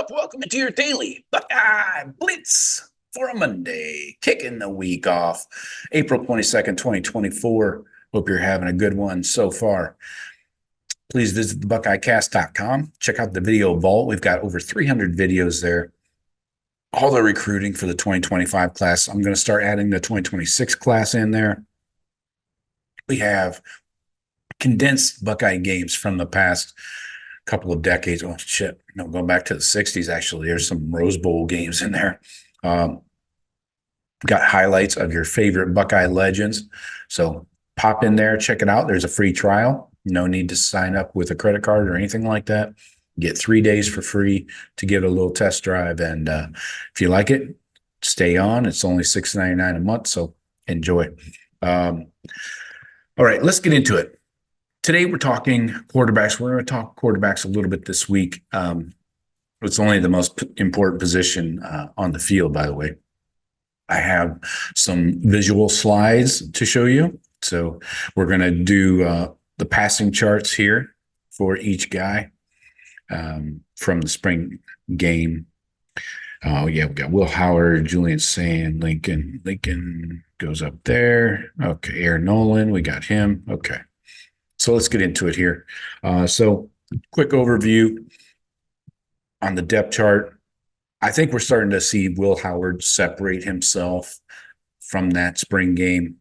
up? Welcome to your Daily Buckeye Blitz for a Monday, kicking the week off, April 22nd, 2024. Hope you're having a good one so far. Please visit thebuckeyecast.com. Check out the video vault. We've got over 300 videos there. All the recruiting for the 2025 class. I'm going to start adding the 2026 class in there. We have condensed Buckeye games from the past couple of decades. Oh, shit. No, going back to the 60s, actually. There's some Rose Bowl games in there. Got highlights of your favorite Buckeye legends. So pop in there, check it out. There's a free trial. No need to sign up with a credit card or anything like that. Get 3 days for free to get a little test drive. And if you like it, stay on. It's only $6.99 a month, so enjoy. All right, let's get into it. Today, we're talking quarterbacks. We're going to talk quarterbacks a little bit this week. It's only the most important position on the field, by the way. I have some visual slides to show you. So we're going to do the passing charts here for each guy from the spring game. Oh, yeah, we got Will Howard, Julian Sand, Lincoln. Lincoln goes up there. Okay, Aaron Nolan, we got him. Okay. So let's get into it here. So quick overview on the depth chart. I think we're starting to see Will Howard separate himself from that spring game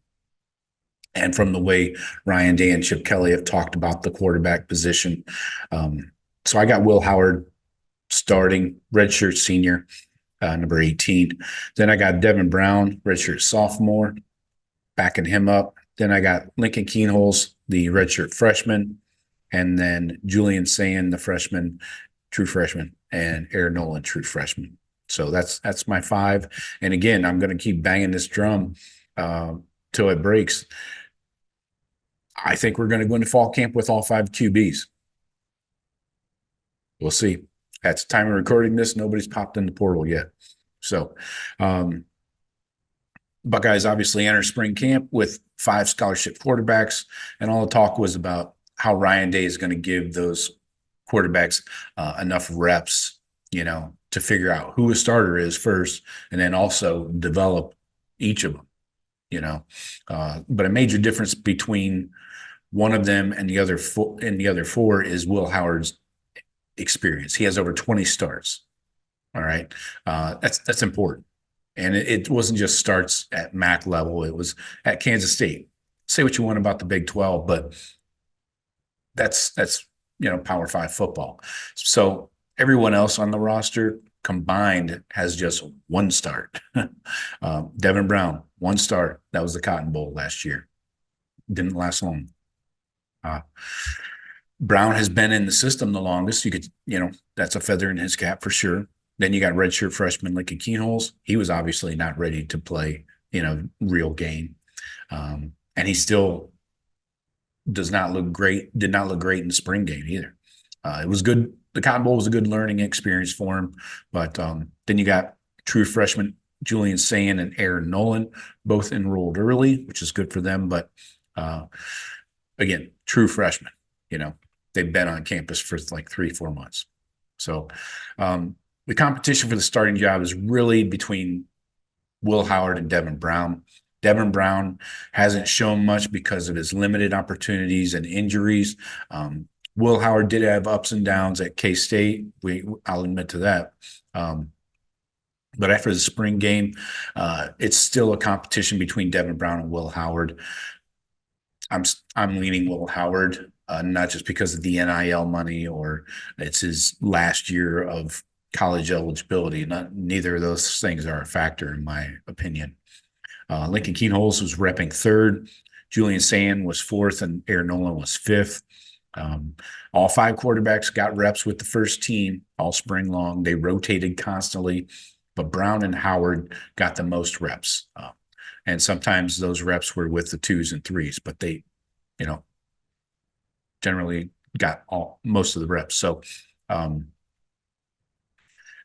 and from the way Ryan Day and Chip Kelly have talked about the quarterback position. So I got Will Howard starting, redshirt senior, number 18. Then I got Devin Brown, redshirt sophomore, backing him up. Then I got Lincoln Keenholz, the redshirt freshman, and then Julian Sand, the freshman, true freshman, and Aaron Nolan, true freshman. So that's my five. And again, I'm going to keep banging this drum till it breaks. I think we're going to go into fall camp with all 5 QBs. We'll see. At the time of recording this, nobody's popped in the portal yet. So Buckeyes obviously enter spring camp with 5 scholarship quarterbacks, and all the talk was about how Ryan Day is going to give those quarterbacks enough reps, to figure out who a starter is first, and then also develop each of them, But a major difference between one of them and the other 4 is Will Howard's experience. He has over 20 starts. All right, that's important. And it wasn't just starts at MAC level. It was at Kansas State. Say what you want about the Big 12, but that's Power 5 football. So everyone else on the roster combined has just 1 start. Devin Brown, 1 start. That was the Cotton Bowl last year. Didn't last long. Brown has been in the system the longest. You could, that's a feather in his cap for sure. Then you got redshirt freshman Lincoln Keenholz. He was obviously not ready to play, real game. And he still did not look great in the spring game either. It was good. The Cotton Bowl was a good learning experience for him. But then you got true freshman Julian Sand and Aaron Nolan, both enrolled early, which is good for them. But again, true freshmen, they've been on campus for like 3-4 months. So the competition for the starting job is really between Will Howard and Devin Brown. Devin Brown hasn't shown much because of his limited opportunities and injuries. Will Howard did have ups and downs at K-State. I'll admit to that. But after the spring game, it's still a competition between Devin Brown and Will Howard. I'm leaning Will Howard, not just because of the NIL money or it's his last year of college eligibility. Neither of those things are a factor in my opinion. Lincoln Keenholz was repping 3rd. Julian Sand was 4th, and Aaron Nolan was 5th. All 5 quarterbacks got reps with the first team all spring long. They rotated constantly, but Brown and Howard got the most reps. And sometimes those reps were with the 2s and 3s, but they, generally got most of the reps. So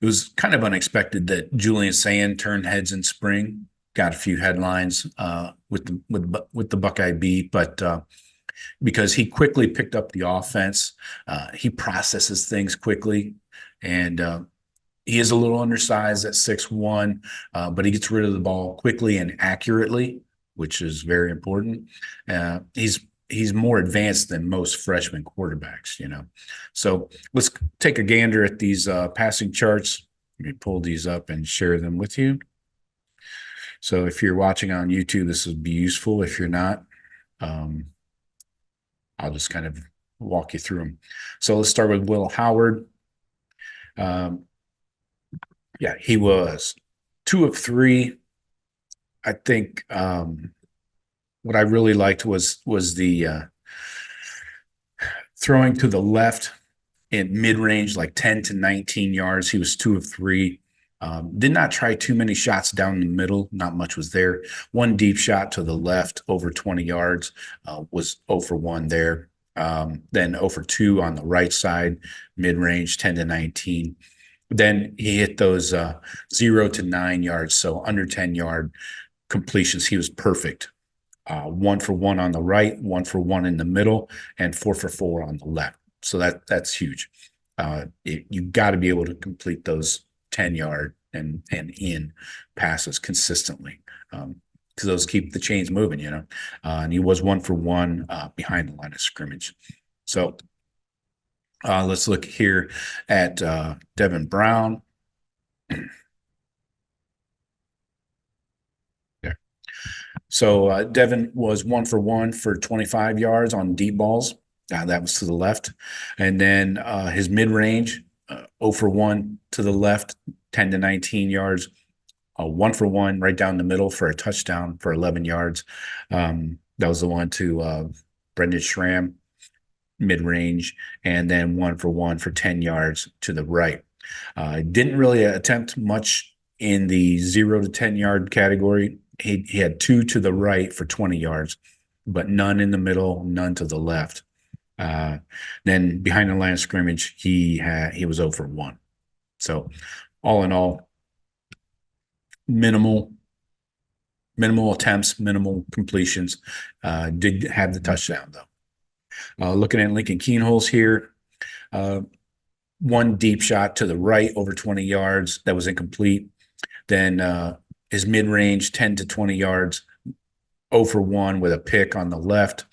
it was kind of unexpected that Julian Sand turned heads in spring. Got a few headlines with the Buckeye beat, but because he quickly picked up the offense, he processes things quickly, and He is a little undersized at 6'1", but he gets rid of the ball quickly and accurately, which is very important. He's more advanced than most freshman quarterbacks, So let's take a gander at these passing charts. Let me pull these up and share them with you. So if you're watching on YouTube, this would be useful. If you're not, I'll just kind of walk you through them. So let's start with Will Howard. Yeah, he was 2 of 3. I think what I really liked was the throwing to the left in mid-range, like 10 to 19 yards. He was 2 of 3. Did not try too many shots down the middle. Not much was there. One deep shot to the left over 20 yards was 0 for 1 there. Then 0 for 2 on the right side, mid-range, 10 to 19. Then he hit those 0 to 9 yards, so under 10-yard completions. He was perfect. 1 for 1 on the right, 1 for 1 in the middle, and 4 for 4 on the left. So that's huge. You got to be able to complete those 10-yard and in passes consistently, because those keep the chains moving, and he was 1 for 1 behind the line of scrimmage. So let's look here at Devin Brown. There. So Devin was 1 for 1 for 25 yards on deep balls. That was to the left. And then his mid-range, 0 for 1 to the left, 10 to 19 yards. 1 for 1 right down the middle for a touchdown for 11 yards. That was the one to Brendan Schramm, mid-range, and then 1 for 1 for 10 yards to the right. Didn't really attempt much in the 0 to 10-yard category. He had 2 to the right for 20 yards, but none in the middle, none to the left. Then behind the line of scrimmage, he was 0 for 1. So all in all, minimal attempts, minimal completions. Did have the touchdown though. Looking at Lincoln Keenholz here, 1 deep shot to the right over 20 yards that was incomplete. Then his mid-range, 10 to 20 yards, 0 for 1 with a pick on the left,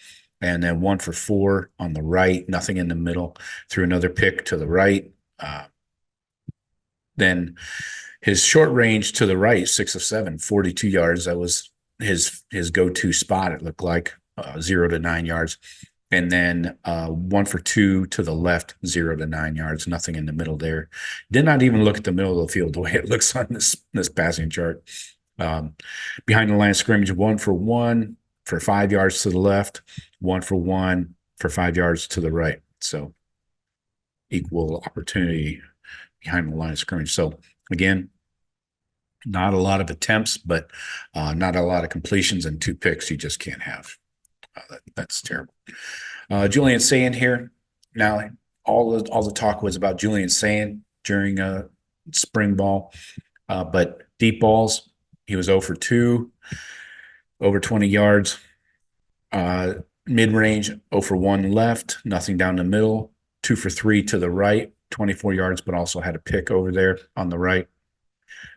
and then 1 for 4 on the right, nothing in the middle, threw another pick to the right. Then his short range to the right, 6 of 7, 42 yards. That was his go-to spot, it looked like, 0 to 9 yards. And then 1 for 2 to the left, 0 to 9 yards, nothing in the middle there. Did not even look at the middle of the field the way it looks on this passing chart. Behind the line of scrimmage, 1 for 1 for 5 yards to the left, 1 for 1 for 5 yards to the right. So equal opportunity behind the line of scrimmage. So again, not a lot of attempts, but not a lot of completions, and 2 picks you just can't have. That's terrible. Julian Sayin here. Now, all the talk was about Julian Sayin during spring ball, but deep balls, he was 0 for 2, over 20 yards. Mid-range, 0 for 1 left, nothing down the middle. 2 for 3 to the right, 24 yards, but also had a pick over there on the right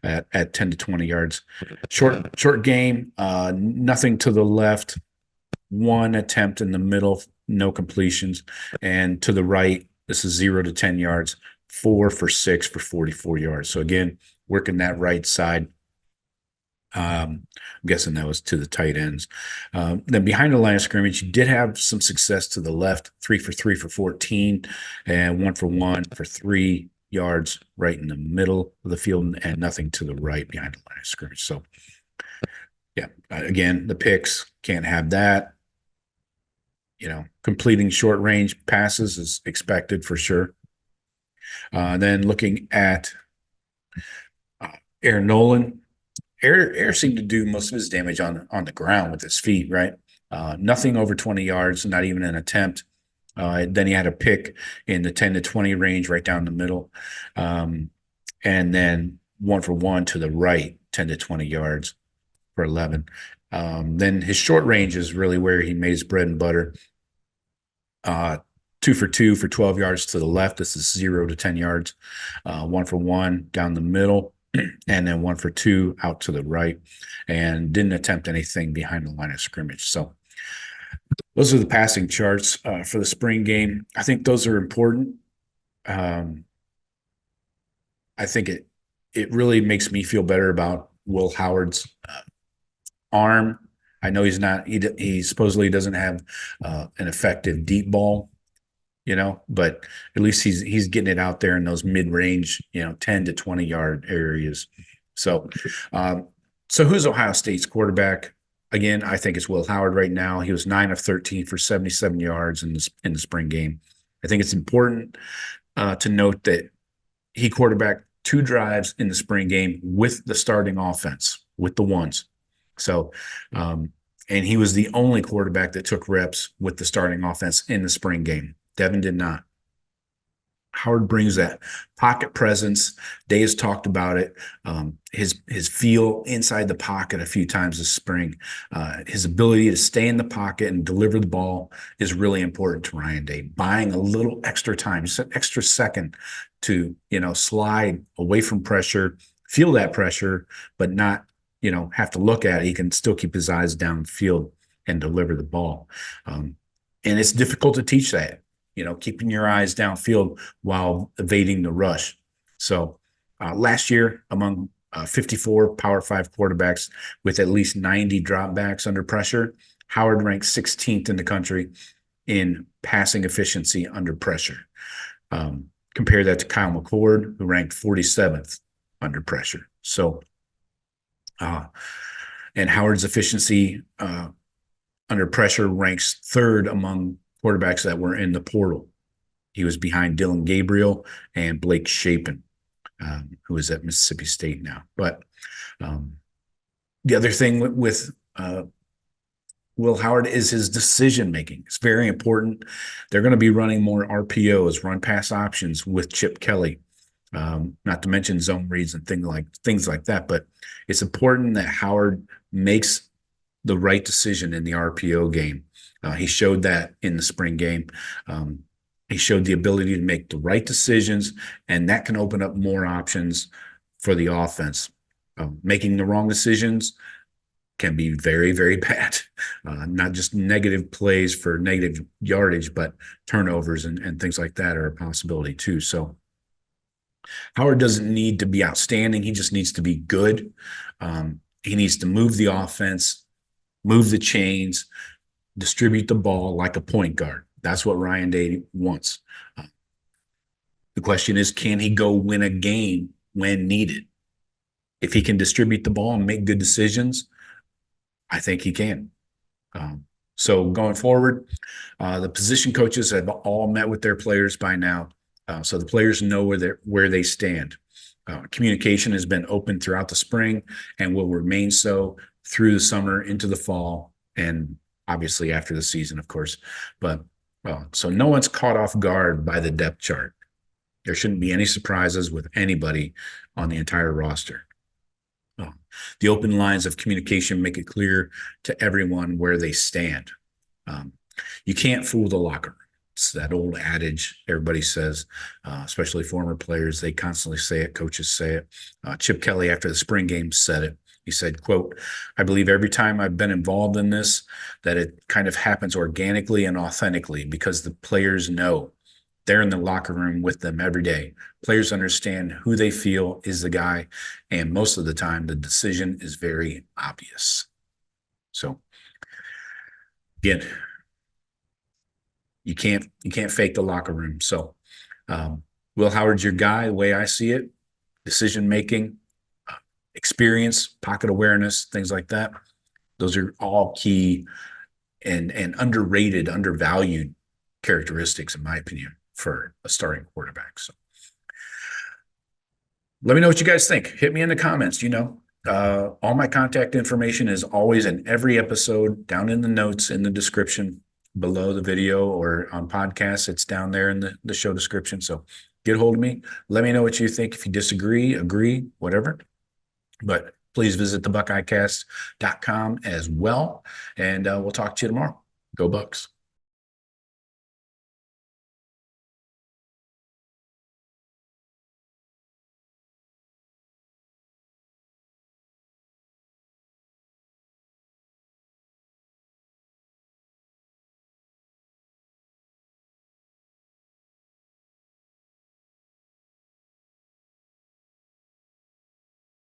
at 10 to 20 yards. Short game, nothing to the left. 1 attempt in the middle, no completions. And to the right, this is 0 to 10 yards, 4 for 6 for 44 yards. So again, working that right side. I'm guessing that was to the tight ends. Then behind the line of scrimmage, he did have some success to the left, 3 for 3 for 14, and 1 for 1 for 3 yards right in the middle of the field, and nothing to the right behind the line of scrimmage. So, yeah, again, the picks, can't have that. Completing short range passes is expected for sure. Then looking at Aaron Nolan. Air seemed to do most of his damage on the ground with his feet, right? Nothing over 20 yards, not even an attempt. Then he had a pick in the 10 to 20 range right down the middle. And then 1 for 1 to the right, 10 to 20 yards for 11. Then his short range is really where he made his bread and butter. 2 for 2 for 12 yards to the left. This is 0 to 10 yards. 1 for 1 down the middle, and then 1 for 2 out to the right, and didn't attempt anything behind the line of scrimmage. So those are the passing charts for the spring game. I think those are important. I think it really makes me feel better about Will Howard's arm. I know he supposedly doesn't have an effective deep ball, but at least he's getting it out there in those mid-range, 10 to 20 yard areas. So who's Ohio State's quarterback? Again, I think it's Will Howard right now. He was 9 of 13 for 77 yards in the spring game. I think it's important to note that he quarterbacked 2 drives in the spring game with the starting offense, with the ones. So, and he was the only quarterback that took reps with the starting offense in the spring game. Devin did not. Howard brings that pocket presence. Day has talked about it. His feel inside the pocket a few times this spring. His ability to stay in the pocket and deliver the ball is really important to Ryan Day. Buying a little extra time, just an extra second to, slide away from pressure, feel that pressure, but not, have to look at it. He can still keep his eyes downfield and deliver the ball. And it's difficult to teach that. Keeping your eyes downfield while evading the rush. So last year, among 54 Power 5 quarterbacks with at least 90 dropbacks under pressure, Howard ranked 16th in the country in passing efficiency under pressure. Compare that to Kyle McCord, who ranked 47th under pressure. So, and Howard's efficiency under pressure ranks 3rd among quarterbacks that were in the portal. He was behind Dylan Gabriel and Blake Shapen, who is at Mississippi State now. But the other thing with Will Howard is his decision-making. It's very important. They're going to be running more RPOs, run-pass options with Chip Kelly, not to mention zone reads and things like that. But it's important that Howard makes the right decision in the RPO game. He showed that in the spring game. He showed the ability to make the right decisions, and that can open up more options for the offense. Making the wrong decisions can be very, very bad. Not just negative plays for negative yardage, but turnovers and things like that are a possibility too. So Howard doesn't need to be outstanding. He just needs to be good. He needs to move the offense, move the chains, distribute the ball like a point guard. That's what Ryan Day wants. The question is, can he go win a game when needed? If he can distribute the ball and make good decisions, I think he can. So going forward, the position coaches have all met with their players by now. So the players know where they stand. Communication has been open throughout the spring and will remain so through the summer into the fall, and obviously after the season, of course. But so no one's caught off guard by the depth chart. There shouldn't be any surprises with anybody on the entire roster. The open lines of communication make it clear to everyone where they stand. You can't fool the locker room. It's that old adage everybody says, especially former players. They constantly say it. Coaches say it. Chip Kelly, after the spring game, said it. He said, quote, "I believe every time I've been involved in this, that it kind of happens organically and authentically because the players know. They're in the locker room with them every day. Players understand who they feel is the guy, and most of the time the decision is very obvious." So again, you can't fake the locker room. So Will Howard's your guy, the way I see it. Decision making, experience, pocket awareness, things like that. Those are all key and underrated, undervalued characteristics, in my opinion, for a starting quarterback. So let me know what you guys think. Hit me in the comments. All my contact information is always in every episode, down in the notes, in the description below the video, or on podcasts. It's down there in the show description. So get a hold of me. Let me know what you think. If you disagree, agree, whatever. But please visit thebuckeyecast.com as well. And we'll talk to you tomorrow. Go Bucks.